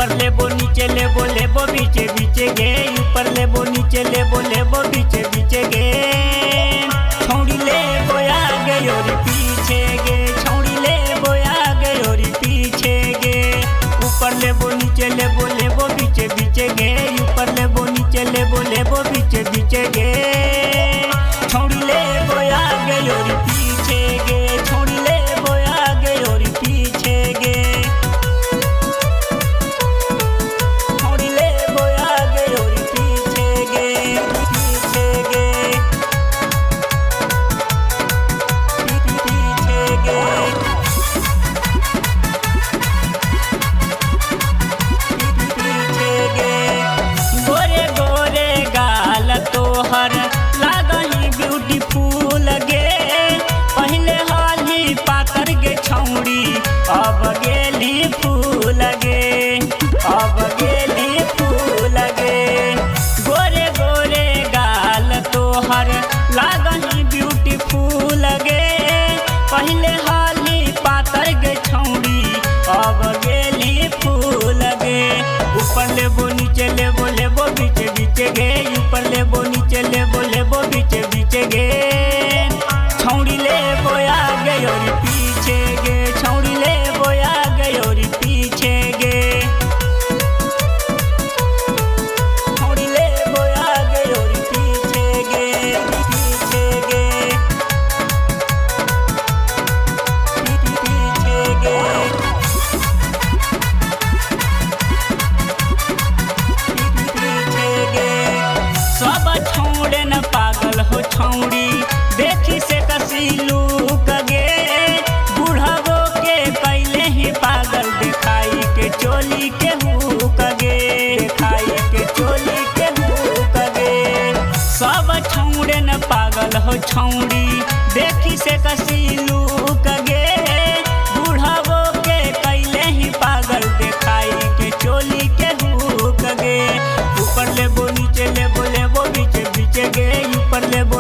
ऊपर लेबो नीचे लेबो बीचे बीचे गे, ऊपर लेबो नीचे लेबो बीचे बीचे गे। छौड़ी लेबो आगे और पीछे गे, छौड़ी लेबो आगे और पीछे गे। ऊपर लेबो नीचे लेबो बीचे बीचे गे, ऊपर लेबो नीचे लेबो बीचे बीचे गे। छौड़ी लेबो आगे और पीछे गे, छौड़ी लेबो आगे और पीछे गे। छौड़ी लेबो आगे और पीछे गे, पीछे गे, पीछे गे। गोरे गोरे गाल तोहर लागही ब्यूटीफुल गे। पहले हाली पातर गे छौड़ी, अब गेली फूल गे, अब गेली फूल गे। गोरे गोरे गाल तोहर लागही ब्यूटीफुल गे। पहले हाली पातर गे छौड़ी, अब गेली फूल गे। ऊपर लेबो नीचे लेबो बीचे बीचे गे, ऊपर लेबो नीचे लेबो बीचे बीचे गे। छौड़ी लेबो आगे और पीछे गे, छौड़ी लेबो आगे और पीछे गे। छौड़ी लेबो आगे और पीछे गे, पीछे गे, पीछे गे। सब छौड़े न पागल हो छौड़ी, देखी से कसी लूक गे। बुढ़ावो के कैले ही पागल, दिखाई के चोली के हुक गे, दिखाई के चोली के हुक गे। सब छौड़े न पागल हो छौड़ी, देखी से कसी लूक गे। बुढ़ावो के कैले ही पागल, दिखाई के चोली के हुक गे। ऊपर लेबो नीचे लेबो बीचे बीचे गे, ऊपर लेबो